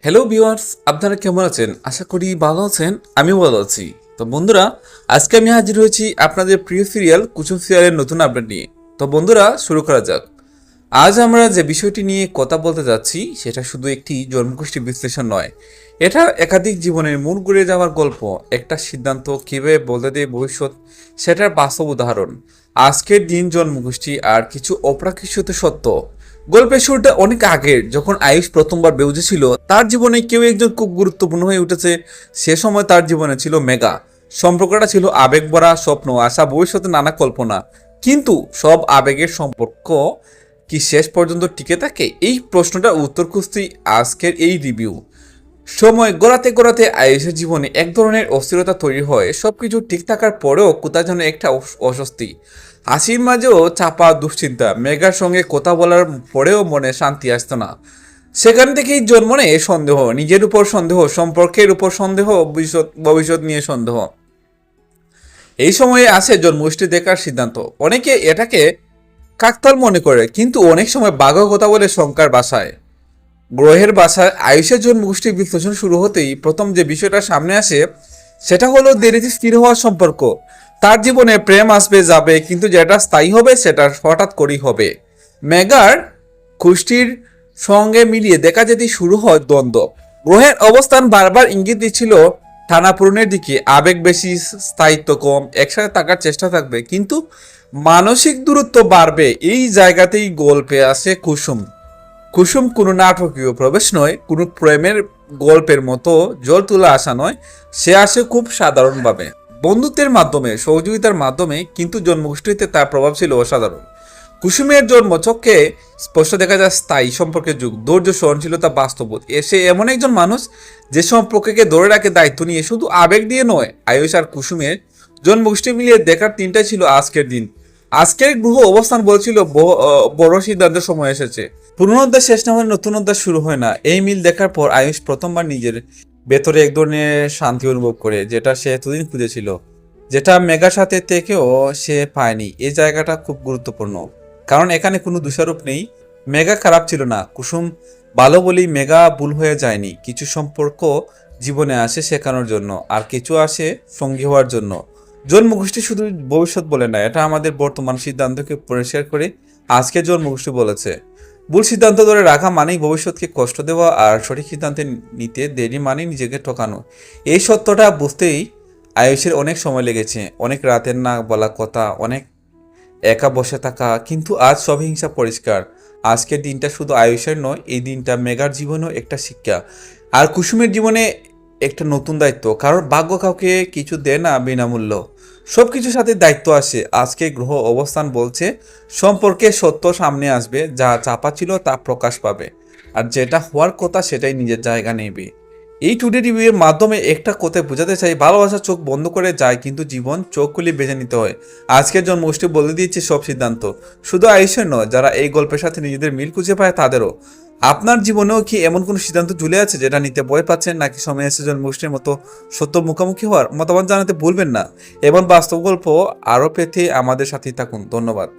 Hello viewers, আপনারা কেমন আছেন? আশা করি ভালো আছেন। আমিও ভালো আছি। তো বন্ধুরা, আজকে আমি হাজির হয়েছি আপনাদের প্রিয় সিরিয়াল কুসুম সিরিয়ালের নতুন আপডেট নিয়ে। তো বন্ধুরা, শুরু করা যাক। আজ আমরা যে বিষয়টি নিয়ে কথা বলতে যাচ্ছি সেটা শুধু একটি জন্মগোষ্ঠী বিশ্লেষণ নয়, এটা একাধিক জীবনের মূল ঘুরে যাওয়ার গল্প। একটা সিদ্ধান্ত কীভাবে বদলে দেয় ভবিষ্যৎ, সেটার বাস্তব উদাহরণ। আজকের দিন জন্মগোষ্ঠী আর কিছু অপ্রকাশিত সত্য। গল্পের শুরুটা অনেক আগের, যখন আয়ুষ প্রথমবার বেউজে ছিল। তার জীবনে কেউ একজন খুব গুরুত্বপূর্ণ হয়ে উঠেছে। সে সময় তার জীবনে ছিল মেঘা। সম্পর্কটা ছিল আবেগ ভরা, স্বপ্ন, আশা, ভবিষ্যতে নানা কল্পনা। কিন্তু সব আবেগের সম্পর্ক কি শেষ পর্যন্ত টিকে থাকে? এই প্রশ্নটার উত্তর খুঁজতেই আজকের এই রিভিউ। সময় গড়াতে গড়াতে আয়ুষের জীবনে এক ধরনের অস্থিরতা তৈরি হয়। সবকিছু ঠিক থাকার পরেও কোথায় যেন একটা অস্বস্তি। হাসির মাঝেও চাপা দুশ্চিন্তা। মেঘার সঙ্গে কথা বলার পরেও মনে শান্তি আসতো না। সেখান থেকেই জন্ম নেয় সন্দেহ, নিজের উপর সন্দেহ, সম্পর্কের উপর সন্দেহ, ভবিষ্যৎ ভবিষ্যৎ নিয়ে সন্দেহ। এই সময়ে আসে জন্মগোষ্ঠী দেখার সিদ্ধান্ত। অনেকে এটাকে কাকতাল মনে করে, কিন্তু অনেক সময় বাঘ কথা বলে শঙ্কার বাসায়। গ্রহের বাসায় আয়ুষের জন্মগোষ্ঠী বিশ্লেষণ শুরু হতেই প্রথম যে বিষয়টা সামনে আসে সেটা হলো দেরিতে স্থির হওয়ার সম্পর্ক। তার জীবনে প্রেম আসবে যাবে, কিন্তু যেটা স্থায়ী হবে সেটা হঠাৎ করেই হবে। মেগার গোষ্ঠীর সঙ্গে মিলিয়ে দেখা যেতেই শুরু হয় দ্বন্দ্ব। গ্রহের অবস্থান বারবার ইঙ্গিত দিচ্ছিল টানাপূরণের দিকে। আবেগ বেশি, স্থায়িত্ব কম, একসাথে থাকার চেষ্টা থাকবে, কিন্তু মানসিক দূরত্ব বাড়বে। এই জায়গাতেই গল্পে আসে কুসুম। কুসুম কোনো নাটকীয় প্রবেশ নয়, কোনো প্রেমের গল্পের মতো জল তোলা আসা নয়। সে আসে খুব সাধারণভাবে, বন্ধুত্বের মাধ্যমে, সহযোগিতার মাধ্যমে, কিন্তু জন্মগোষ্ঠীতে তার প্রভাব ছিল অসাধারণ। কুসুমের জন্ম চোখে স্পষ্ট দেখা যায় স্থায়ী সম্পর্কের যুগ, ধৈর্য, সহনশীলতা, বাস্তববোধ। সে এমন একজন মানুষ যে সম্পর্ককে ধরে রাখে দায়িত্ব নিয়ে, শুধু আবেগ দিয়ে নয়। আয়ুষ আর কুসুমের জন্মগোষ্ঠী মিলিয়ে দেখার দিনটাই ছিল আজকের দিন। আজকের গ্রহ অবস্থান বলছিল বড় সিদ্ধান্তের সময় এসেছে। পুরনো অধ্যায় শেষ না হলে নতুন অধ্যায় শুরু হয় না। এই মিল দেখার পর আয়ুষ প্রথমবার নিজের ভেতরে এক ধরনের শান্তি অনুভব করে, যেটা সে এতদিন খুঁজেছিল, যেটা মেঘার সাথে থেকেও সে পায়নি। এই জায়গাটা খুব গুরুত্বপূর্ণ, কারণ এখানে কোনো দোষারোপ নেই। মেঘা খারাপ ছিল না, কুসুম ভালো বলেই মেঘা ভুল হয়ে যায়নি। কিছু সম্পর্ক জীবনে আসে শেখানোর জন্য, আর কিছু আসে সঙ্গী হওয়ার জন্য। জন্মগোষ্ঠী শুধু ভবিষ্যৎ বলে না, এটা আমাদের বর্তমান সিদ্ধান্তকে পরিষ্কার করে আজকে জন্মগোষ্ঠী বলেছে। ভুল সিদ্ধান্ত ধরে রাখা মানেই ভবিষ্যৎকে কষ্ট দেওয়া, আর সঠিক সিদ্ধান্তে নিতে দেরি মানেই নিজেকে ঠকানো। এই সত্যটা বুঝতেই আয়ুষের অনেক সময় লেগেছে, অনেক রাতের না বলা কথা, অনেক একা বসে থাকা। কিন্তু আজ সব হিংসা পরিষ্কার। আজকের দিনটা শুধু আয়ুষের নয়, এই দিনটা মেঘার জীবনেও একটা শিক্ষা, আর কুসুমের জীবনে একটা নতুন দায়িত্ব। কারণ ভাগ্য কাউকে কিছু দেয় না বিনামূল্য, সব কিছুর সাথে দায়িত্ব আসে। আজকে গ্রহ অবস্থান বলছে সম্পর্কে সত্য সামনে আসবে, যা চাপা ছিল তা প্রকাশ পাবে, আর যেটা হওয়ার কথা সেটাই নিজের জায়গা নেবে। এই টুডে রিভিউয়ের মাধ্যমে একটা কথা বোঝাতে চাই, ভালোবাসা চোখ বন্ধ করে যায়, কিন্তু জীবন চোখ খুলে বেছে নিতে হয়। আজকের জন্মগোষ্ঠী বলে দিয়েছে সব সিদ্ধান্ত, শুধু আয়ুষের নয়, যারা এই গল্পের সাথে নিজেদের মিল খুঁজে পায় তাদেরও। আপনার জীবনেও কি এমন কোনো সিদ্ধান্ত ঝুলে আছে যেটা নিতে ভয় পাচ্ছেন, নাকি সময় এসে জন্মগোষ্ঠীর মতো সত্য মুখোমুখি হওয়ার? মতামত জানাতে ভুলবেন না। এবং বাস্তব গল্প আরও পেতে আমাদের সাথেই থাকুন। ধন্যবাদ।